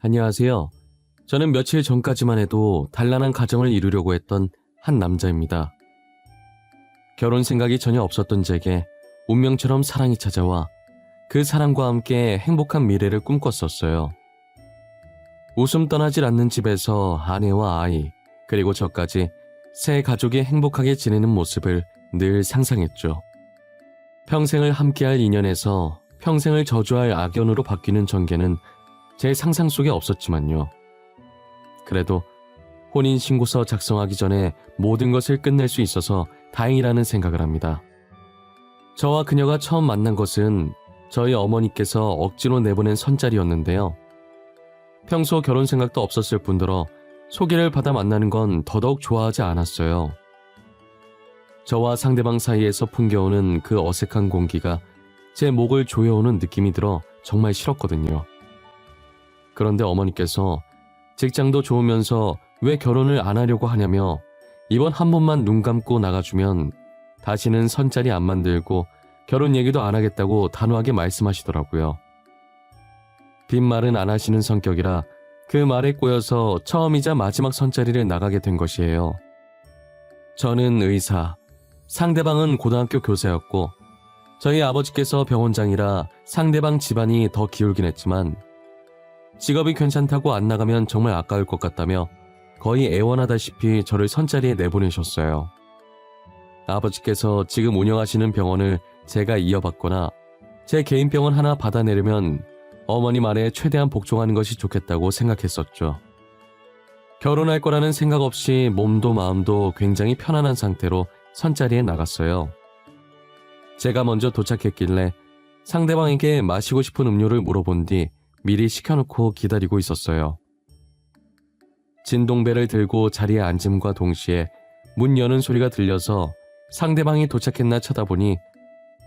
안녕하세요. 저는 며칠 전까지만 해도 단란한 가정을 이루려고 했던 한 남자입니다. 결혼 생각이 전혀 없었던 제게 운명처럼 사랑이 찾아와 그 사랑과 함께 행복한 미래를 꿈꿨었어요. 웃음 떠나질 않는 집에서 아내와 아이, 그리고 저까지 새 가족이 행복하게 지내는 모습을 늘 상상했죠. 평생을 함께할 인연에서 평생을 저주할 악연으로 바뀌는 전개는 제 상상 속에 없었지만요. 그래도 혼인신고서 작성하기 전에 모든 것을 끝낼 수 있어서 다행이라는 생각을 합니다. 저와 그녀가 처음 만난 것은 저희 어머니께서 억지로 내보낸 선자리였는데요. 평소 결혼 생각도 없었을 뿐더러 소개를 받아 만나는 건 더더욱 좋아하지 않았어요. 저와 상대방 사이에서 풍겨오는 그 어색한 공기가 제 목을 조여오는 느낌이 들어 정말 싫었거든요. 그런데 어머니께서 직장도 좋으면서 왜 결혼을 안 하려고 하냐며 이번 한 번만 눈 감고 나가주면 다시는 선자리 안 만들고 결혼 얘기도 안 하겠다고 단호하게 말씀하시더라고요. 빈말은 안 하시는 성격이라 그 말에 꼬여서 처음이자 마지막 선자리를 나가게 된 것이에요. 저는 의사, 상대방은 고등학교 교사였고 저희 아버지께서 병원장이라 상대방 집안이 더 기울긴 했지만 직업이 괜찮다고 안 나가면 정말 아까울 것 같다며 거의 애원하다시피 저를 선자리에 내보내셨어요. 아버지께서 지금 운영하시는 병원을 제가 이어받거나 제 개인 병원 하나 받아내려면 어머니 말에 최대한 복종하는 것이 좋겠다고 생각했었죠. 결혼할 거라는 생각 없이 몸도 마음도 굉장히 편안한 상태로 선자리에 나갔어요. 제가 먼저 도착했길래 상대방에게 마시고 싶은 음료를 물어본 뒤 미리 시켜놓고 기다리고 있었어요. 진동배를 들고 자리에 앉음과 동시에 문 여는 소리가 들려서 상대방이 도착했나 쳐다보니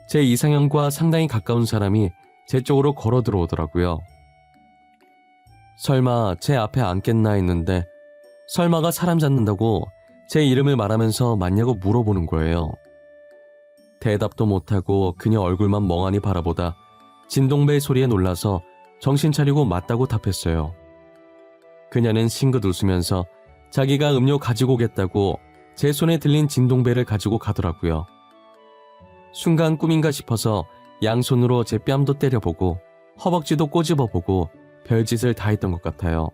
제 이상형과 상당히 가까운 사람이 제 쪽으로 걸어 들어오더라고요. 설마 제 앞에 앉겠나 했는데 설마가 사람 잡는다고 제 이름을 말하면서 맞냐고 물어보는 거예요. 대답도 못하고 그녀 얼굴만 멍하니 바라보다 진동배의 소리에 놀라서 정신 차리고 맞다고 답했어요. 그녀는 싱긋 웃으면서 자기가 음료 가지고 오겠다고 제 손에 들린 진동배를 가지고 가더라고요. 순간 꿈인가 싶어서 양손으로 제 뺨도 때려보고 허벅지도 꼬집어보고 별짓을 다 했던 것 같아요.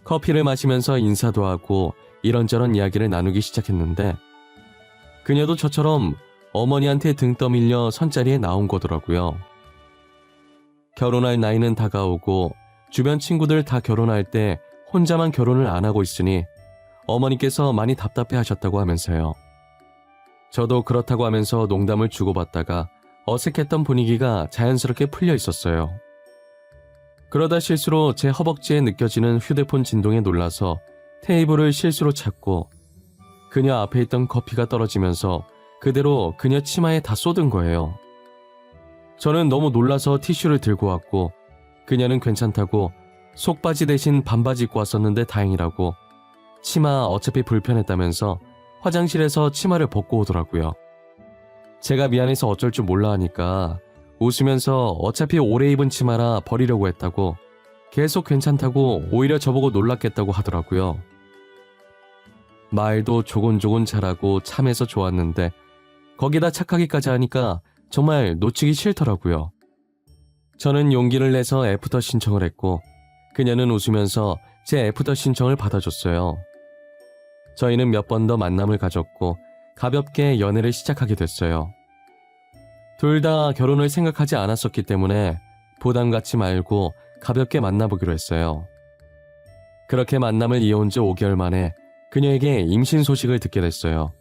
커피를 마시면서 인사도 하고 이런저런 이야기를 나누기 시작했는데 그녀도 저처럼 어머니한테 등 떠밀려 선자리에 나온 거더라고요. 결혼할 나이는 다가오고 주변 친구들 다 결혼할 때 혼자만 결혼을 안 하고 있으니 어머니께서 많이 답답해 하셨다고 하면서요. 저도 그렇다고 하면서 농담을 주고받다가 어색했던 분위기가 자연스럽게 풀려 있었어요. 그러다 실수로 제 허벅지에 느껴지는 휴대폰 진동에 놀라서 테이블을 실수로 찾고 그녀 앞에 있던 커피가 떨어지면서 그대로 그녀 치마에 다 쏟은 거예요. 저는 너무 놀라서 티슈를 들고 왔고 그녀는 괜찮다고 속바지 대신 반바지 입고 왔었는데 다행이라고 치마 어차피 불편했다면서 화장실에서 치마를 벗고 오더라고요. 제가 미안해서 어쩔 줄 몰라 하니까 웃으면서 어차피 오래 입은 치마라 버리려고 했다고 계속 괜찮다고 오히려 저보고 놀랐겠다고 하더라고요. 말도 조곤조곤 잘하고 참해서 좋았는데 거기다 착하기까지 하니까 정말 놓치기 싫더라고요. 저는 용기를 내서 애프터 신청을 했고 그녀는 웃으면서 제 애프터 신청을 받아줬어요. 저희는 몇 번 더 만남을 가졌고 가볍게 연애를 시작하게 됐어요. 둘 다 결혼을 생각하지 않았었기 때문에 부담 갖지 말고 가볍게 만나보기로 했어요. 그렇게 만남을 이어온 지 5개월 만에 그녀에게 임신 소식을 듣게 됐어요.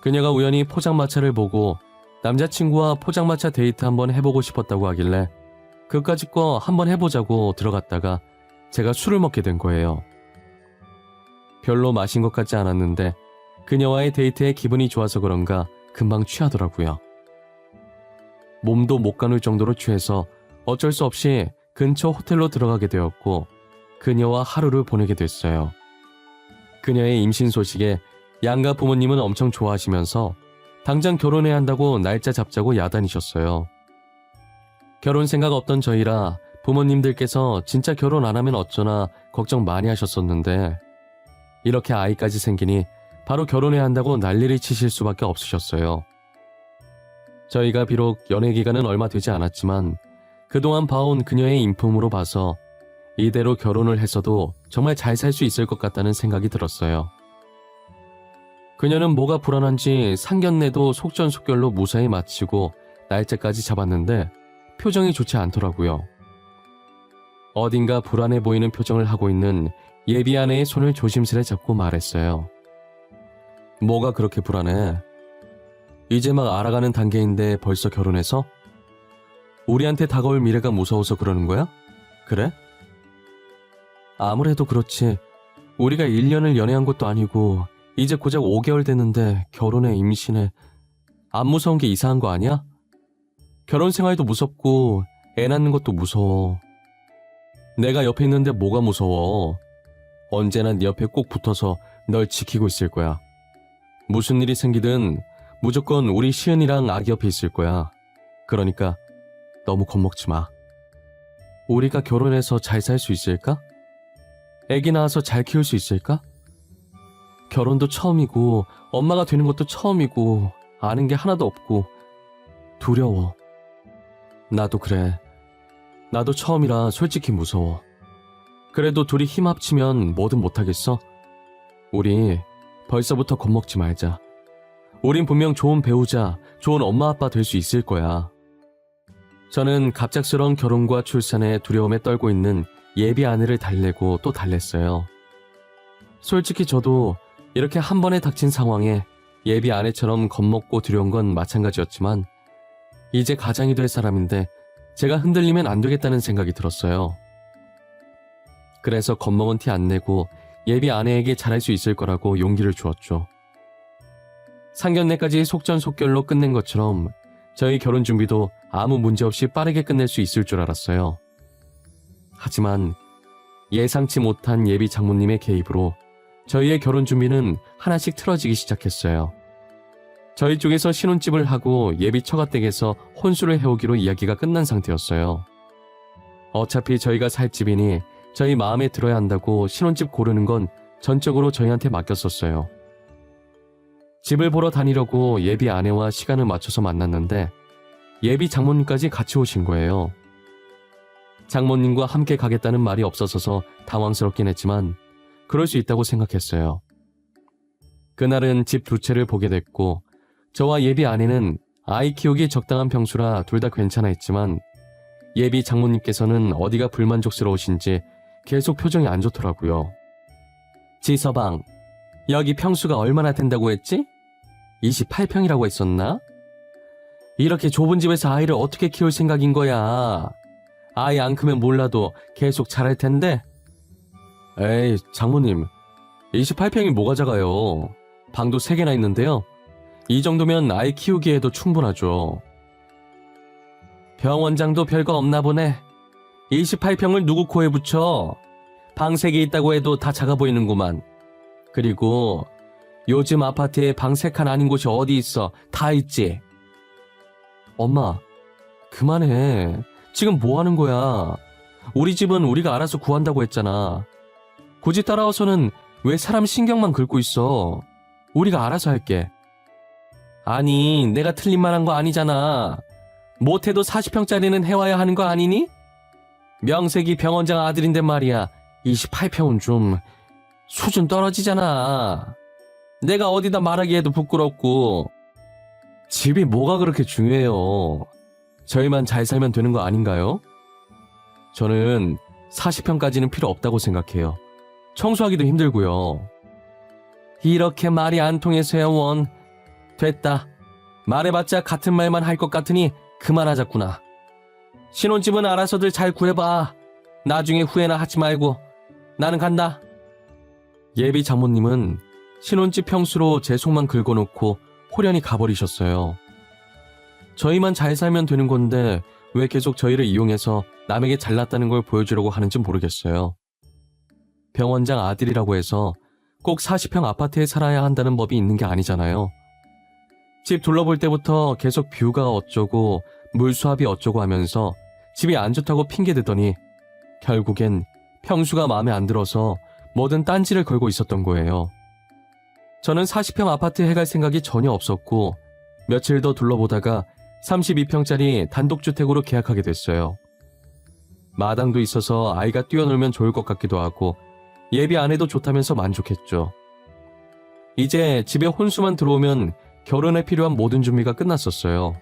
그녀가 우연히 포장마차를 보고 남자친구와 포장마차 데이트 한번 해보고 싶었다고 하길래 그까짓 거 한번 해보자고 들어갔다가 제가 술을 먹게 된 거예요. 별로 마신 것 같지 않았는데 그녀와의 데이트에 기분이 좋아서 그런가 금방 취하더라고요. 몸도 못 가눌 정도로 취해서 어쩔 수 없이 근처 호텔로 들어가게 되었고 그녀와 하루를 보내게 됐어요. 그녀의 임신 소식에 양가 부모님은 엄청 좋아하시면서 당장 결혼해야 한다고 날짜 잡자고 야단이셨어요. 결혼 생각 없던 저희라 부모님들께서 진짜 결혼 안 하면 어쩌나 걱정 많이 하셨었는데 이렇게 아이까지 생기니 바로 결혼해야 한다고 난리를 치실 수밖에 없으셨어요. 저희가 비록 연애 기간은 얼마 되지 않았지만 그동안 봐온 그녀의 인품으로 봐서 이대로 결혼을 했어도 정말 잘 살 수 있을 것 같다는 생각이 들었어요. 그녀는 뭐가 불안한지 상견례도 속전속결로 무사히 마치고 날짜까지 잡았는데 표정이 좋지 않더라고요. 어딘가 불안해 보이는 표정을 하고 있는 예비 아내의 손을 조심스레 잡고 말했어요. 뭐가 그렇게 불안해? 이제 막 알아가는 단계인데 벌써 결혼해서? 우리한테 다가올 미래가 무서워서 그러는 거야? 그래? 아무래도 그렇지. 우리가 1년을 연애한 것도 아니고 이제 고작 5개월 됐는데 결혼에 임신해. 안 무서운 게 이상한 거 아니야? 결혼 생활도 무섭고 애 낳는 것도 무서워. 내가 옆에 있는데 뭐가 무서워. 언제나 네 옆에 꼭 붙어서 널 지키고 있을 거야. 무슨 일이 생기든 무조건 우리 시은이랑 아기 옆에 있을 거야. 그러니까 너무 겁먹지 마. 우리가 결혼해서 잘 살 수 있을까? 애기 낳아서 잘 키울 수 있을까? 결혼도 처음이고 엄마가 되는 것도 처음이고 아는 게 하나도 없고 두려워. 나도 그래. 나도 처음이라 솔직히 무서워. 그래도 둘이 힘 합치면 뭐든 못하겠어? 우리 벌써부터 겁먹지 말자. 우린 분명 좋은 배우자, 좋은 엄마 아빠 될 수 있을 거야. 저는 갑작스러운 결혼과 출산에 두려움에 떨고 있는 예비 아내를 달래고 또 달랬어요. 솔직히 저도 이렇게 한 번에 닥친 상황에 예비 아내처럼 겁먹고 두려운 건 마찬가지였지만 이제 가장이 될 사람인데 제가 흔들리면 안 되겠다는 생각이 들었어요. 그래서 겁먹은 티 안 내고 예비 아내에게 잘할 수 있을 거라고 용기를 주었죠. 상견례까지 속전속결로 끝낸 것처럼 저희 결혼 준비도 아무 문제 없이 빠르게 끝낼 수 있을 줄 알았어요. 하지만 예상치 못한 예비 장모님의 개입으로 저희의 결혼 준비는 하나씩 틀어지기 시작했어요. 저희 쪽에서 신혼집을 하고 예비 처가댁에서 혼수를 해오기로 이야기가 끝난 상태였어요. 어차피 저희가 살 집이니 저희 마음에 들어야 한다고 신혼집 고르는 건 전적으로 저희한테 맡겼었어요. 집을 보러 다니려고 예비 아내와 시간을 맞춰서 만났는데 예비 장모님까지 같이 오신 거예요. 장모님과 함께 가겠다는 말이 없어서 당황스럽긴 했지만 그럴 수 있다고 생각했어요. 그날은 집 두 채를 보게 됐고 저와 예비 아내는 아이 키우기 적당한 평수라 둘 다 괜찮아 했지만 예비 장모님께서는 어디가 불만족스러우신지 계속 표정이 안 좋더라고요. 지서방, 여기 평수가 얼마나 된다고 했지? 28평이라고 했었나? 이렇게 좁은 집에서 아이를 어떻게 키울 생각인 거야? 아이 안 크면 몰라도 계속 자랄 텐데? 에이, 장모님, 28평이 뭐가 작아요? 방도 3개나 있는데요. 이 정도면 아이 키우기에도 충분하죠. 병원장도 별거 없나 보네. 28평을 누구 코에 붙여? 방 3개 있다고 해도 다 작아 보이는구만. 그리고 요즘 아파트에 방 3칸 아닌 곳이 어디 있어? 다 있지? 엄마, 그만해. 지금 뭐 하는 거야? 우리 집은 우리가 알아서 구한다고 했잖아. 굳이 따라와서는 왜 사람 신경만 긁고 있어? 우리가 알아서 할게. 아니, 내가 틀린 말 한 거 아니잖아. 못해도 40평짜리는 해와야 하는 거 아니니? 명색이 병원장 아들인데 말이야. 28평은 좀 수준 떨어지잖아. 내가 어디다 말하기에도 부끄럽고. 집이 뭐가 그렇게 중요해요. 저희만 잘 살면 되는 거 아닌가요? 저는 40평까지는 필요 없다고 생각해요. 청소하기도 힘들고요. 이렇게 말이 안 통해서야 원. 됐다. 말해봤자 같은 말만 할 것 같으니 그만하자꾸나. 신혼집은 알아서들 잘 구해봐. 나중에 후회나 하지 말고. 나는 간다. 예비 장모님은 신혼집 평수로 제 속만 긁어놓고 호련히 가버리셨어요. 저희만 잘 살면 되는 건데 왜 계속 저희를 이용해서 남에게 잘났다는 걸 보여주려고 하는지 모르겠어요. 병원장 아들이라고 해서 꼭 40평 아파트에 살아야 한다는 법이 있는 게 아니잖아요. 집 둘러볼 때부터 계속 뷰가 어쩌고 물수압이 어쩌고 하면서 집이 안 좋다고 핑계대더니 결국엔 평수가 마음에 안 들어서 뭐든 딴지를 걸고 있었던 거예요. 저는 40평 아파트 해갈 생각이 전혀 없었고 며칠 더 둘러보다가 32평짜리 단독주택으로 계약하게 됐어요. 마당도 있어서 아이가 뛰어놀면 좋을 것 같기도 하고 예비 안 해도 좋다면서 만족했죠. 이제 집에 혼수만 들어오면 결혼에 필요한 모든 준비가 끝났었어요.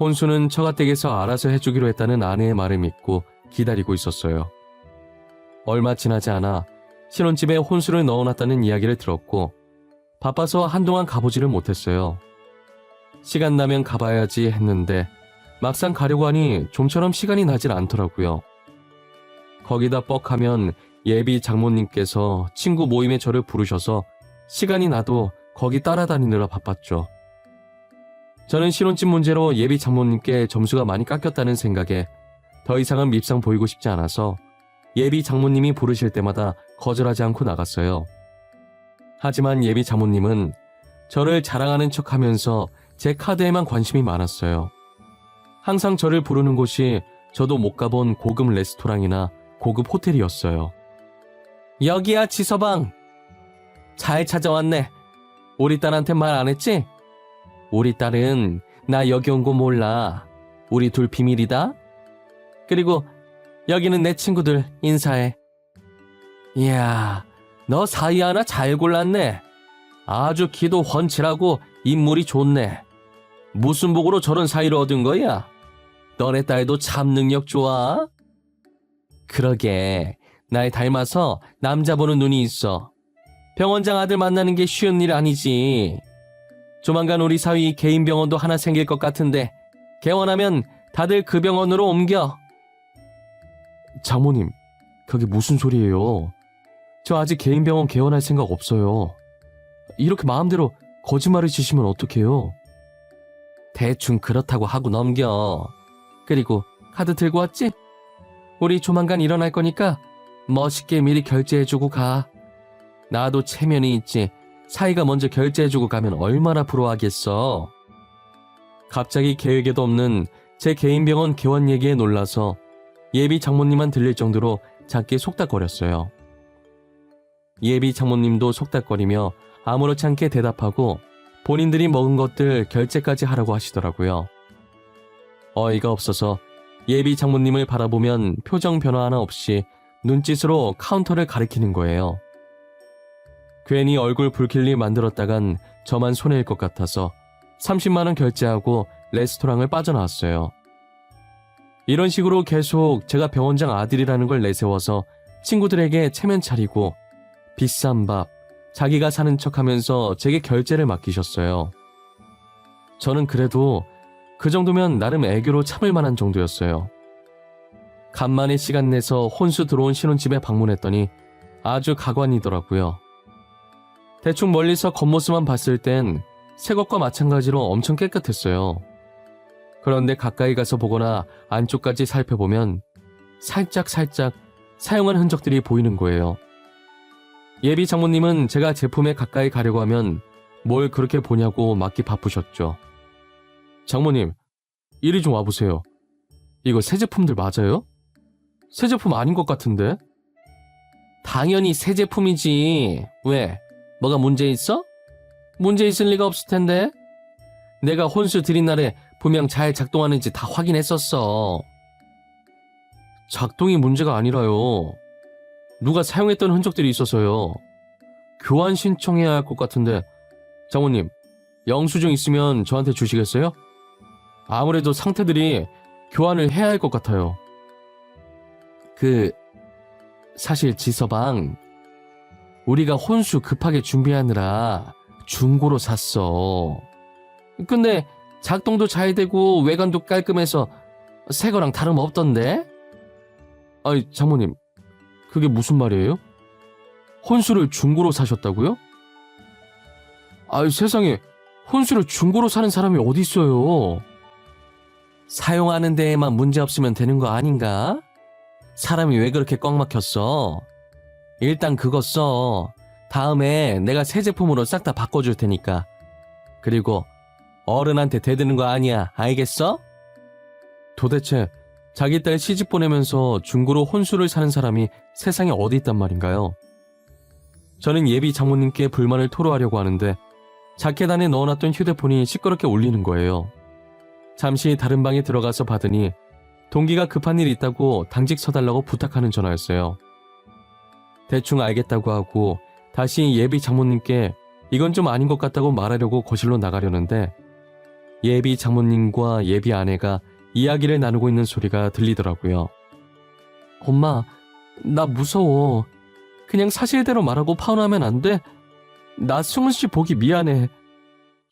혼수는 처가댁에서 알아서 해주기로 했다는 아내의 말을 믿고 기다리고 있었어요. 얼마 지나지 않아 신혼집에 혼수를 넣어놨다는 이야기를 들었고 바빠서 한동안 가보지를 못했어요. 시간 나면 가봐야지 했는데 막상 가려고 하니 좀처럼 시간이 나질 않더라고요. 거기다 뻑하면 예비 장모님께서 친구 모임에 저를 부르셔서 시간이 나도 거기 따라다니느라 바빴죠. 저는 신혼집 문제로 예비 장모님께 점수가 많이 깎였다는 생각에 더 이상은 밉상 보이고 싶지 않아서 예비 장모님이 부르실 때마다 거절하지 않고 나갔어요. 하지만 예비 장모님은 저를 자랑하는 척하면서 제 카드에만 관심이 많았어요. 항상 저를 부르는 곳이 저도 못 가본 고급 레스토랑이나 고급 호텔이었어요. 여기야 지서방. 잘 찾아왔네. 우리 딸한테 말 안 했지? 우리 딸은 나 여기 온 거 몰라. 우리 둘 비밀이다. 그리고 여기는 내 친구들 인사해. 이야, 너 사이 하나 잘 골랐네. 아주 기도 훤칠하고 인물이 좋네. 무슨 복으로 저런 사이를 얻은 거야? 너네 딸도 참 능력 좋아. 그러게, 날 닮아서 남자 보는 눈이 있어. 병원장 아들 만나는 게 쉬운 일 아니지. 조만간 우리 사위 개인 병원도 하나 생길 것 같은데 개원하면 다들 그 병원으로 옮겨. 장모님, 그게 무슨 소리예요? 저 아직 개인 병원 개원할 생각 없어요. 이렇게 마음대로 거짓말을 치시면 어떡해요? 대충 그렇다고 하고 넘겨. 그리고 카드 들고 왔지? 우리 조만간 일어날 거니까 멋있게 미리 결제해주고 가. 나도 체면이 있지. 사이가 먼저 결제해주고 가면 얼마나 부러워하겠어. 갑자기 계획에도 없는 제 개인 병원 개원 얘기에 놀라서 예비 장모님만 들릴 정도로 작게 속닥거렸어요. 예비 장모님도 속닥거리며 아무렇지 않게 대답하고 본인들이 먹은 것들 결제까지 하라고 하시더라고요. 어이가 없어서 예비 장모님을 바라보면 표정 변화 하나 없이 눈짓으로 카운터를 가리키는 거예요. 괜히 얼굴 붉힐 일 만들었다간 저만 손해일 것 같아서 30만 원 결제하고 레스토랑을 빠져나왔어요. 이런 식으로 계속 제가 병원장 아들이라는 걸 내세워서 친구들에게 체면 차리고 비싼 밥, 자기가 사는 척하면서 제게 결제를 맡기셨어요. 저는 그래도 그 정도면 나름 애교로 참을 만한 정도였어요. 간만에 시간 내서 혼수 들어온 신혼집에 방문했더니 아주 가관이더라고요. 대충 멀리서 겉모습만 봤을 땐 새 것과 마찬가지로 엄청 깨끗했어요. 그런데 가까이 가서 보거나 안쪽까지 살펴보면 살짝 사용한 흔적들이 보이는 거예요. 예비 장모님은 제가 제품에 가까이 가려고 하면 뭘 그렇게 보냐고 맞기 바쁘셨죠. 장모님, 이리 좀 와보세요. 이거 새 제품들 맞아요? 새 제품 아닌 것 같은데? 당연히 새 제품이지. 왜? 뭐가 문제 있어? 문제 있을 리가 없을 텐데. 내가 혼수 드린 날에 분명 잘 작동하는지 다 확인했었어. 작동이 문제가 아니라요. 누가 사용했던 흔적들이 있어서요. 교환 신청해야 할 것 같은데. 장모님, 영수증 있으면 저한테 주시겠어요? 아무래도 상태들이 교환을 해야 할 것 같아요. 사실 지서방, 우리가 혼수 급하게 준비하느라 중고로 샀어. 근데 작동도 잘 되고 외관도 깔끔해서 새 거랑 다름없던데? 아니, 장모님, 그게 무슨 말이에요? 혼수를 중고로 사셨다고요? 아이, 세상에, 혼수를 중고로 사는 사람이 어디 있어요? 사용하는 데에만 문제 없으면 되는 거 아닌가? 사람이 왜 그렇게 꽉 막혔어? 일단 그거 써. 다음에 내가 새 제품으로 싹 다 바꿔줄 테니까. 그리고 어른한테 대드는 거 아니야. 알겠어? 도대체 자기 딸 시집 보내면서 중고로 혼수를 사는 사람이 세상에 어디 있단 말인가요? 저는 예비 장모님께 불만을 토로하려고 하는데 자켓 안에 넣어놨던 휴대폰이 시끄럽게 울리는 거예요. 잠시 다른 방에 들어가서 받으니 동기가 급한 일이 있다고 당직 서달라고 부탁하는 전화였어요. 대충 알겠다고 하고 다시 예비 장모님께 이건 좀 아닌 것 같다고 말하려고 거실로 나가려는데 예비 장모님과 예비 아내가 이야기를 나누고 있는 소리가 들리더라고요. 엄마, 나 무서워. 그냥 사실대로 말하고 파혼하면 안 돼? 나 승훈 씨 보기 미안해.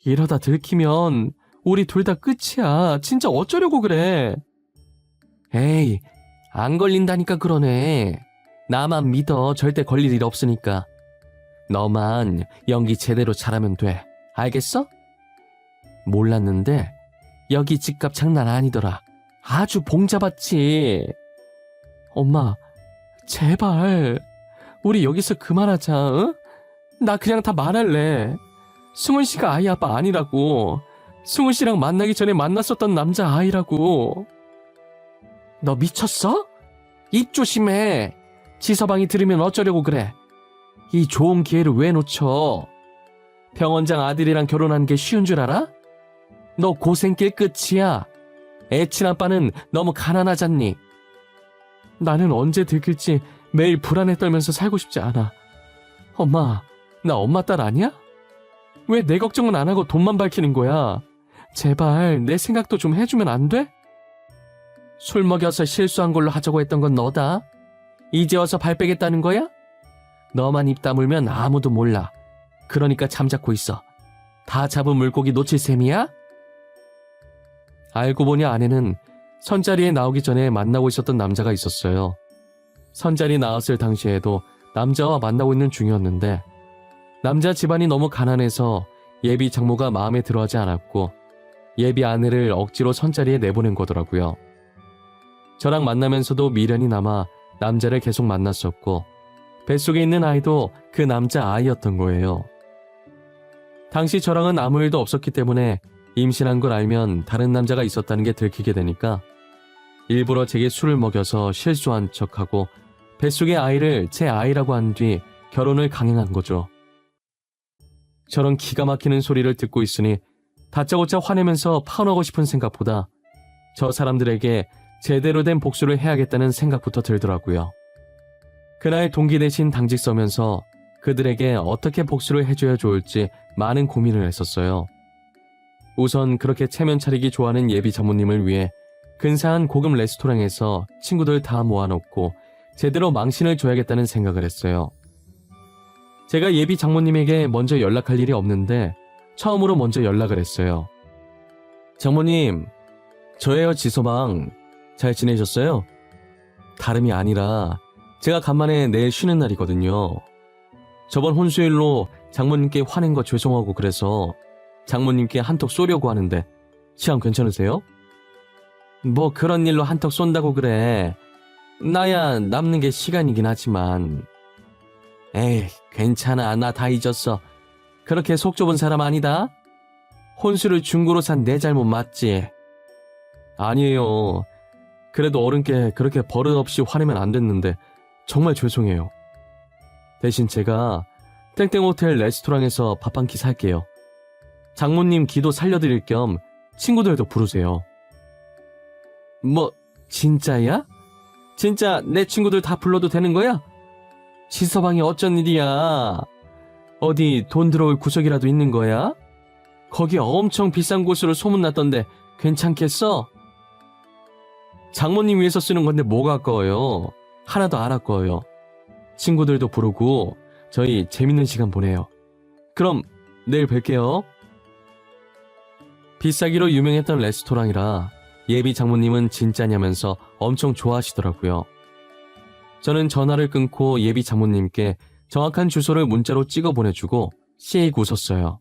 이러다 들키면 우리 둘 다 끝이야. 진짜 어쩌려고 그래. 에이, 안 걸린다니까 그러네. 나만 믿어. 절대 걸릴 일 없으니까. 너만 연기 제대로 잘하면 돼. 알겠어? 몰랐는데 여기 집값 장난 아니더라. 아주 봉잡았지. 엄마, 제발 우리 여기서 그만하자. 응? 나 그냥 다 말할래. 승훈 씨가 아이 아빠 아니라고. 승훈 씨랑 만나기 전에 만났었던 남자 아이라고. 너 미쳤어? 입 조심해. 지서방이 들으면 어쩌려고 그래. 이 좋은 기회를 왜 놓쳐? 병원장 아들이랑 결혼하는 게 쉬운 줄 알아? 너 고생길 끝이야. 애 친아빠는 너무 가난하잖니. 나는 언제 들킬지 매일 불안에 떨면서 살고 싶지 않아. 엄마, 나 엄마 딸 아니야? 왜 내 걱정은 안 하고 돈만 밝히는 거야? 제발 내 생각도 좀 해주면 안 돼? 술 먹여서 실수한 걸로 하자고 했던 건 너다. 이제 와서 발 빼겠다는 거야? 너만 입 다물면 아무도 몰라. 그러니까 잠자코 있어. 다 잡은 물고기 놓칠 셈이야? 알고 보니 아내는 선자리에 나오기 전에 만나고 있었던 남자가 있었어요. 선자리 나왔을 당시에도 남자와 만나고 있는 중이었는데 남자 집안이 너무 가난해서 예비 장모가 마음에 들어하지 않았고 예비 아내를 억지로 선자리에 내보낸 거더라고요. 저랑 만나면서도 미련이 남아 남자를 계속 만났었고 뱃속에 있는 아이도 그 남자 아이였던 거예요. 당시 저랑은 아무 일도 없었기 때문에 임신한 걸 알면 다른 남자가 있었다는 게 들키게 되니까 일부러 제게 술을 먹여서 실수한 척하고 뱃속의 아이를 제 아이라고 한 뒤 결혼을 강행한 거죠. 저런 기가 막히는 소리를 듣고 있으니 다짜고짜 화내면서 파혼하고 싶은 생각보다 저 사람들에게 제대로 된 복수를 해야겠다는 생각부터 들더라고요. 그날 동기 대신 당직 서면서 그들에게 어떻게 복수를 해줘야 좋을지 많은 고민을 했었어요. 우선 그렇게 체면 차리기 좋아하는 예비 장모님을 위해 근사한 고급 레스토랑에서 친구들 다 모아놓고 제대로 망신을 줘야겠다는 생각을 했어요. 제가 예비 장모님에게 먼저 연락할 일이 없는데 처음으로 먼저 연락을 했어요. 장모님, 저예요 지서방. 잘 지내셨어요? 다름이 아니라 제가 간만에 내일 쉬는 날이거든요. 저번 혼수일로 장모님께 화낸 거 죄송하고 그래서 장모님께 한턱 쏘려고 하는데 시간 괜찮으세요? 뭐 그런 일로 한턱 쏜다고 그래. 나야 남는 게 시간이긴 하지만. 에이, 괜찮아. 나 다 잊었어. 그렇게 속 좁은 사람 아니다. 혼수를 중고로 산 내 잘못 맞지? 아니에요. 그래도 어른께 그렇게 버릇없이 화내면 안 됐는데 정말 죄송해요. 대신 제가 땡땡호텔 레스토랑에서 밥 한 끼 살게요. 장모님 기도 살려드릴 겸 친구들도 부르세요. 뭐 진짜야? 진짜 내 친구들 다 불러도 되는 거야? 지서방이 어쩐 일이야? 어디 돈 들어올 구석이라도 있는 거야? 거기 엄청 비싼 곳으로 소문났던데 괜찮겠어? 장모님 위해서 쓰는 건데 뭐가 아까워요. 하나도 안 아까워요. 친구들도 부르고 저희 재밌는 시간 보내요. 그럼 내일 뵐게요. 비싸기로 유명했던 레스토랑이라 예비 장모님은 진짜냐면서 엄청 좋아하시더라고요. 저는 전화를 끊고 예비 장모님께 정확한 주소를 문자로 찍어 보내주고 씩 웃었어요.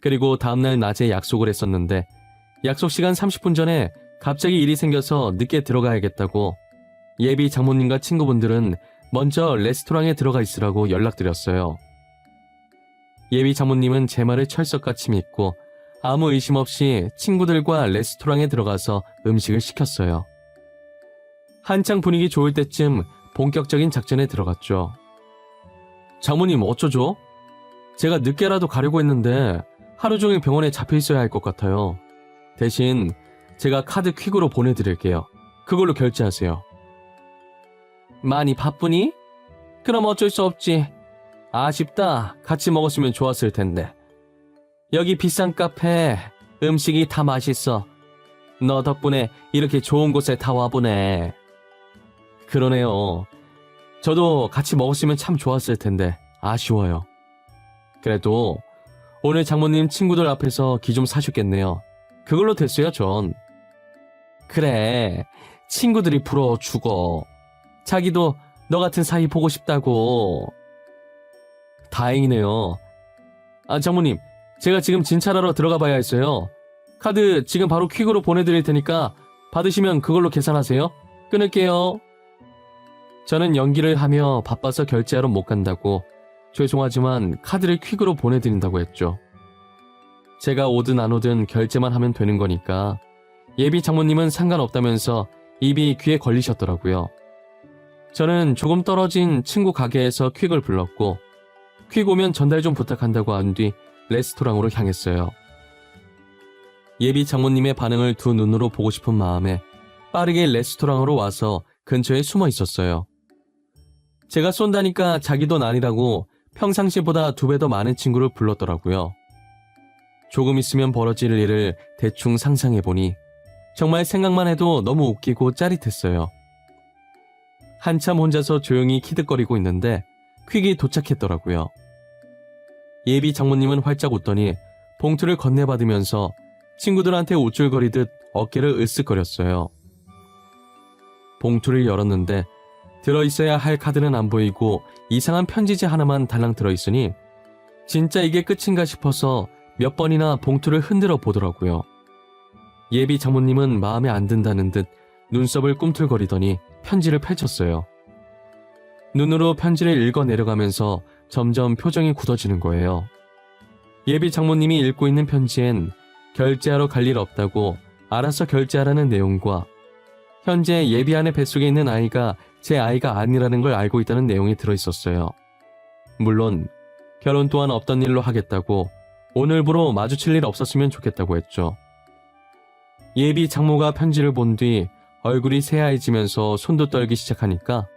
그리고 다음날 낮에 약속을 했었는데 약속 시간 30분 전에 갑자기 일이 생겨서 늦게 들어가야겠다고 예비 장모님과 친구분들은 먼저 레스토랑에 들어가 있으라고 연락드렸어요. 예비 장모님은 제 말을 철석같이 믿고 아무 의심 없이 친구들과 레스토랑에 들어가서 음식을 시켰어요. 한창 분위기 좋을 때쯤 본격적인 작전에 들어갔죠. 장모님 어쩌죠? 제가 늦게라도 가려고 했는데 하루 종일 병원에 잡혀 있어야 할 것 같아요. 대신 제가 카드 퀵으로 보내드릴게요. 그걸로 결제하세요. 많이 바쁘니? 그럼 어쩔 수 없지. 아쉽다. 같이 먹었으면 좋았을 텐데. 여기 비싼 카페 음식이 다 맛있어. 너 덕분에 이렇게 좋은 곳에 다 와보네. 그러네요. 저도 같이 먹었으면 참 좋았을 텐데 아쉬워요. 그래도 오늘 장모님 친구들 앞에서 기 좀 사셨겠네요. 그걸로 됐어요, 전. 그래, 친구들이 부러워 죽어. 자기도 너 같은 사이 보고 싶다고. 다행이네요. 장모님, 제가 지금 진찰하러 들어가 봐야 했어요. 카드 지금 바로 퀵으로 보내드릴 테니까 받으시면 그걸로 계산하세요. 끊을게요. 저는 연기를 하며 바빠서 결제하러 못 간다고, 죄송하지만 카드를 퀵으로 보내드린다고 했죠. 제가 오든 안 오든 결제만 하면 되는 거니까 예비 장모님은 상관없다면서 입이 귀에 걸리셨더라고요. 저는 조금 떨어진 친구 가게에서 퀵을 불렀고 퀵 오면 전달 좀 부탁한다고 한 뒤 레스토랑으로 향했어요. 예비 장모님의 반응을 두 눈으로 보고 싶은 마음에 빠르게 레스토랑으로 와서 근처에 숨어 있었어요. 제가 쏜다니까 자기 돈 아니라고 평상시보다 2배 더 많은 친구를 불렀더라고요. 조금 있으면 벌어질 일을 대충 상상해보니 정말 생각만 해도 너무 웃기고 짜릿했어요. 한참 혼자서 조용히 키득거리고 있는데 퀵이 도착했더라고요. 예비 장모님은 활짝 웃더니 봉투를 건네받으면서 친구들한테 우쭐거리듯 어깨를 으쓱거렸어요. 봉투를 열었는데 들어있어야 할 카드는 안 보이고 이상한 편지지 하나만 달랑 들어있으니 진짜 이게 끝인가 싶어서 몇 번이나 봉투를 흔들어 보더라고요. 예비 장모님은 마음에 안 든다는 듯 눈썹을 꿈틀거리더니 편지를 펼쳤어요. 눈으로 편지를 읽어 내려가면서 점점 표정이 굳어지는 거예요. 예비 장모님이 읽고 있는 편지엔 결제하러 갈 일 없다고 알아서 결제하라는 내용과 현재 예비안의 뱃속에 있는 아이가 제 아이가 아니라는 걸 알고 있다는 내용이 들어있었어요. 물론 결혼 또한 없던 일로 하겠다고 오늘부로 마주칠 일 없었으면 좋겠다고 했죠. 예비 장모가 편지를 본 뒤 얼굴이 새하얘지면서 손도 떨기 시작하니까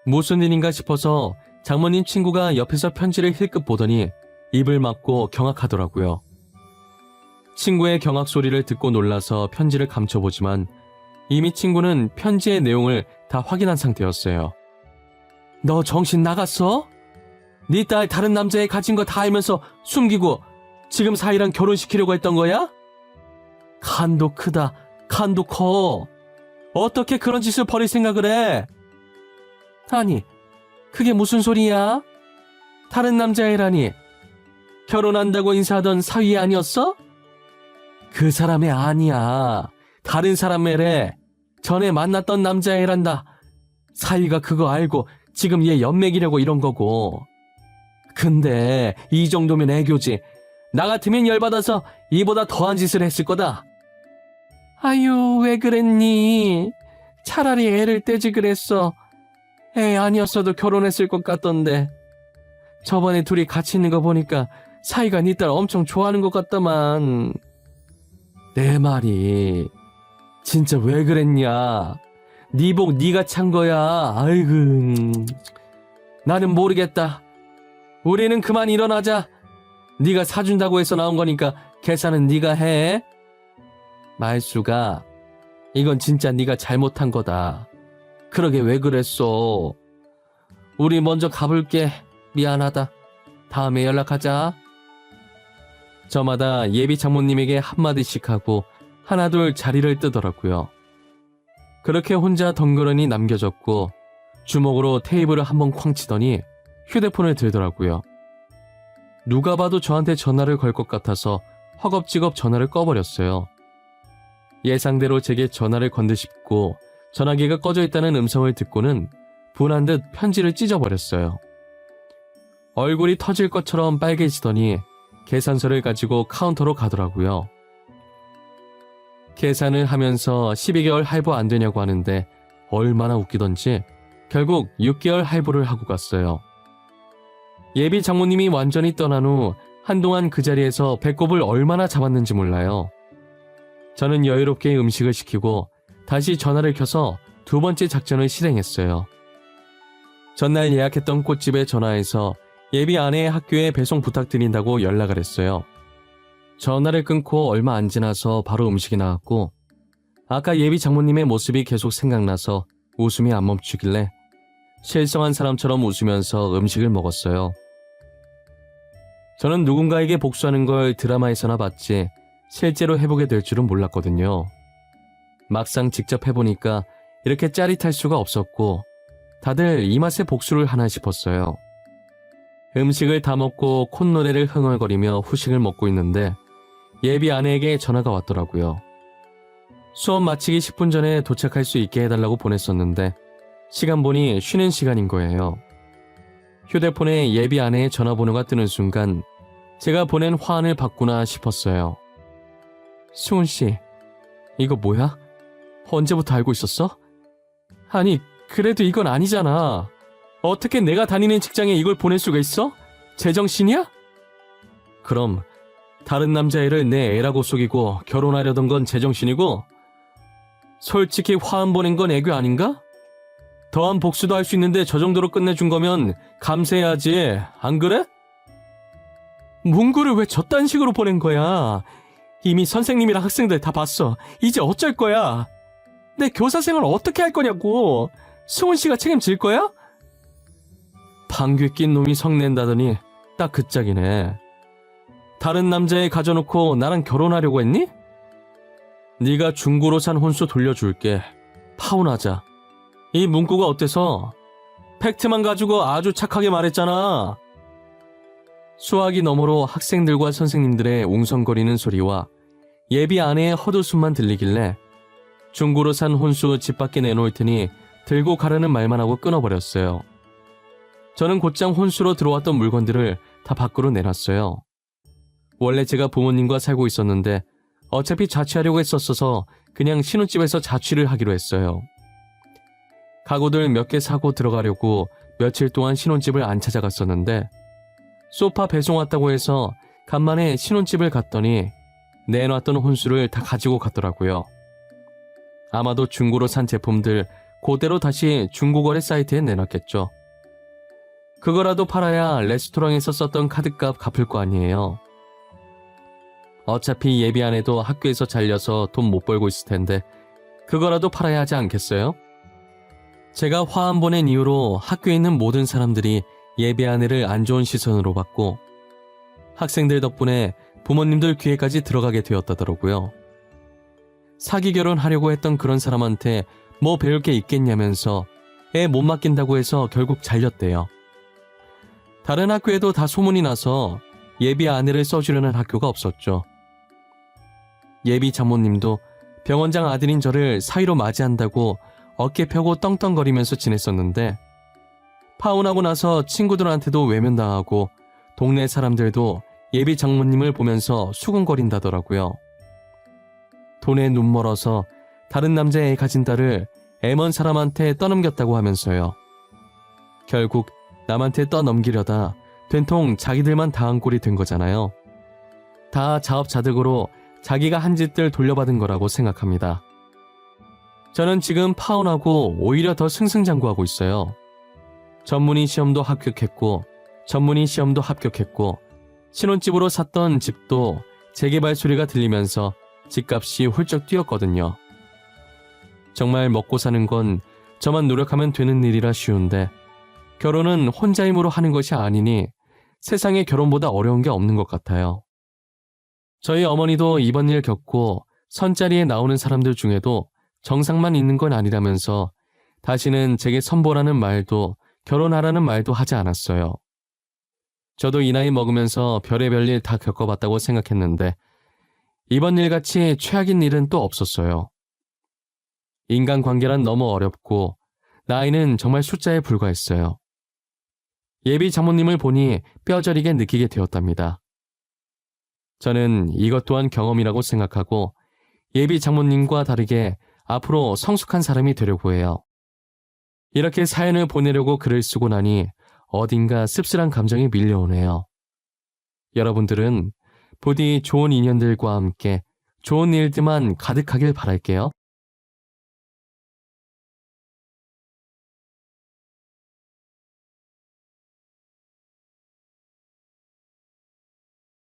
무슨 일인가 싶어서 장모님 친구가 옆에서 편지를 힐끗 보더니 입을 막고 경악하더라고요. 친구의 경악 소리를 듣고 놀라서 편지를 감춰보지만 이미 친구는 편지의 내용을 다 확인한 상태였어요. 너 정신 나갔어? 네 딸 다른 남자애 가진 거 다 알면서 숨기고 지금 사이랑 결혼시키려고 했던 거야? 간도 크다. 간도 커. 어떻게 그런 짓을 벌일 생각을 해? 아니, 그게 무슨 소리야? 다른 남자애라니. 결혼한다고 인사하던 사위 아니었어? 그 사람애 아니야. 다른 사람애래. 전에 만났던 남자애란다. 사위가 그거 알고 지금 얘 연맥이려고 이런 거고. 근데 이 정도면 애교지. 나 같으면 열받아서 이보다 더한 짓을 했을 거다. 아유, 왜 그랬니? 차라리 애를 떼지 그랬어. 애 아니었어도 결혼했을 것 같던데. 저번에 둘이 같이 있는 거 보니까 사이가 네 딸 엄청 좋아하는 것 같다만. 내 말이 진짜 왜 그랬냐? 네 복 네가 찬 거야. 아이고, 나는 모르겠다. 우리는 그만 일어나자. 네가 사준다고 해서 나온 거니까 계산은 네가 해. 말수가, 이건 진짜 네가 잘못한 거다. 그러게 왜 그랬어? 우리 먼저 가볼게. 미안하다. 다음에 연락하자. 저마다 예비 장모님에게 한마디씩 하고 하나둘 자리를 뜨더라고요. 그렇게 혼자 덩그러니 남겨졌고 주먹으로 테이블을 한번 쾅 치더니 휴대폰을 들더라고요. 누가 봐도 저한테 전화를 걸 것 같아서 허겁지겁 전화를 꺼버렸어요. 예상대로 제게 전화를 건드십고 전화기가 꺼져 있다는 음성을 듣고는 분한 듯 편지를 찢어버렸어요. 얼굴이 터질 것처럼 빨개지더니 계산서를 가지고 카운터로 가더라고요. 계산을 하면서 12개월 할부 안 되냐고 하는데 얼마나 웃기던지 결국 6개월 할부를 하고 갔어요. 예비 장모님이 완전히 떠난 후 한동안 그 자리에서 배꼽을 얼마나 잡았는지 몰라요. 저는 여유롭게 음식을 시키고 다시 전화를 켜서 두 번째 작전을 실행했어요. 전날 예약했던 꽃집에 전화해서 예비 아내의 학교에 배송 부탁드린다고 연락을 했어요. 전화를 끊고 얼마 안 지나서 바로 음식이 나왔고 아까 예비 장모님의 모습이 계속 생각나서 웃음이 안 멈추길래 실성한 사람처럼 웃으면서 음식을 먹었어요. 저는 누군가에게 복수하는 걸 드라마에서나 봤지 실제로 해보게 될 줄은 몰랐거든요. 막상 직접 해보니까 이렇게 짜릿할 수가 없었고 다들 이 맛에 복수를 하나 싶었어요. 음식을 다 먹고 콧노래를 흥얼거리며 후식을 먹고 있는데 예비 아내에게 전화가 왔더라고요. 수업 마치기 10분 전에 도착할 수 있게 해달라고 보냈었는데 시간 보니 쉬는 시간인 거예요. 휴대폰에 예비 아내의 전화번호가 뜨는 순간 제가 보낸 화환을 받구나 싶었어요. 수은씨, 이거 뭐야? 언제부터 알고 있었어? 아니, 그래도 이건 아니잖아. 어떻게 내가 다니는 직장에 이걸 보낼 수가 있어? 제정신이야? 그럼 다른 남자애를 내 애라고 속이고 결혼하려던 건 제정신이고 솔직히 화환 보낸 건 애교 아닌가? 더한 복수도 할 수 있는데 저 정도로 끝내준 거면 감사해야지, 안 그래? 문구를 왜 저딴 식으로 보낸 거야? 이미 선생님이랑 학생들 다 봤어. 이제 어쩔 거야? 내 교사 생활 어떻게 할 거냐고. 수은 씨가 책임질 거야? 방귀 낀 놈이 성낸다더니 딱 그 짝이네. 다른 남자애 가져놓고 나랑 결혼하려고 했니? 네가 중고로 산 혼수 돌려줄게. 파혼하자. 이 문구가 어때서? 팩트만 가지고 아주 착하게 말했잖아. 수화기 너머로 학생들과 선생님들의 웅성거리는 소리와 예비 아내의 헛웃음만 들리길래 중고로 산 혼수 집 밖에 내놓을 테니 들고 가라는 말만 하고 끊어버렸어요. 저는 곧장 혼수로 들어왔던 물건들을 다 밖으로 내놨어요. 원래 제가 부모님과 살고 있었는데 어차피 자취하려고 했었어서 그냥 신혼집에서 자취를 하기로 했어요. 가구들 몇 개 사고 들어가려고 며칠 동안 신혼집을 안 찾아갔었는데 소파 배송 왔다고 해서 간만에 신혼집을 갔더니 내놨던 혼수를 다 가지고 갔더라고요. 아마도 중고로 산 제품들 그대로 다시 중고거래 사이트에 내놨겠죠. 그거라도 팔아야 레스토랑에서 썼던 카드값 갚을 거 아니에요. 어차피 예비 아내도 학교에서 잘려서 돈 못 벌고 있을 텐데 그거라도 팔아야 하지 않겠어요? 제가 화환 보낸 이후로 학교에 있는 모든 사람들이 예비 아내를 안 좋은 시선으로 봤고 학생들 덕분에 부모님들 귀에까지 들어가게 되었다더라고요. 사기 결혼하려고 했던 그런 사람한테 뭐 배울 게 있겠냐면서 애 못 맡긴다고 해서 결국 잘렸대요. 다른 학교에도 다 소문이 나서 예비 아내를 써주려는 학교가 없었죠. 예비 장모님도 병원장 아들인 저를 사위로 맞이한다고 어깨 펴고 떵떵거리면서 지냈었는데 파혼하고 나서 친구들한테도 외면당하고 동네 사람들도 예비 장모님을 보면서 수군거린다더라고요. 돈에 눈 멀어서 다른 남자애 가진 딸을 애먼 사람한테 떠넘겼다고 하면서요. 결국 남한테 떠넘기려다 된통 자기들만 당한 꼴이 된 거잖아요. 다 자업자득으로 자기가 한 짓들 돌려받은 거라고 생각합니다. 저는 지금 파혼하고 오히려 더 승승장구하고 있어요. 전문의 시험도 합격했고 전문의 시험도 합격했고 신혼집으로 샀던 집도 재개발 소리가 들리면서 집값이 훌쩍 뛰었거든요. 정말 먹고 사는 건 저만 노력하면 되는 일이라 쉬운데 결혼은 혼자 힘으로 하는 것이 아니니 세상에 결혼보다 어려운 게 없는 것 같아요. 저희 어머니도 이번 일 겪고 선자리에 나오는 사람들 중에도 정상만 있는 건 아니라면서 다시는 제게 선보라는 말도 결혼하라는 말도 하지 않았어요. 저도 이 나이 먹으면서 별의별 일 다 겪어봤다고 생각했는데 이번 일같이 최악인 일은 또 없었어요. 인간관계란 너무 어렵고 나이는 정말 숫자에 불과했어요. 예비 장모님을 보니 뼈저리게 느끼게 되었답니다. 저는 이것 또한 경험이라고 생각하고 예비 장모님과 다르게 앞으로 성숙한 사람이 되려고 해요. 이렇게 사연을 보내려고 글을 쓰고 나니 어딘가 씁쓸한 감정이 밀려오네요. 여러분들은 부디 좋은 인연들과 함께 좋은 일들만 가득하길 바랄게요.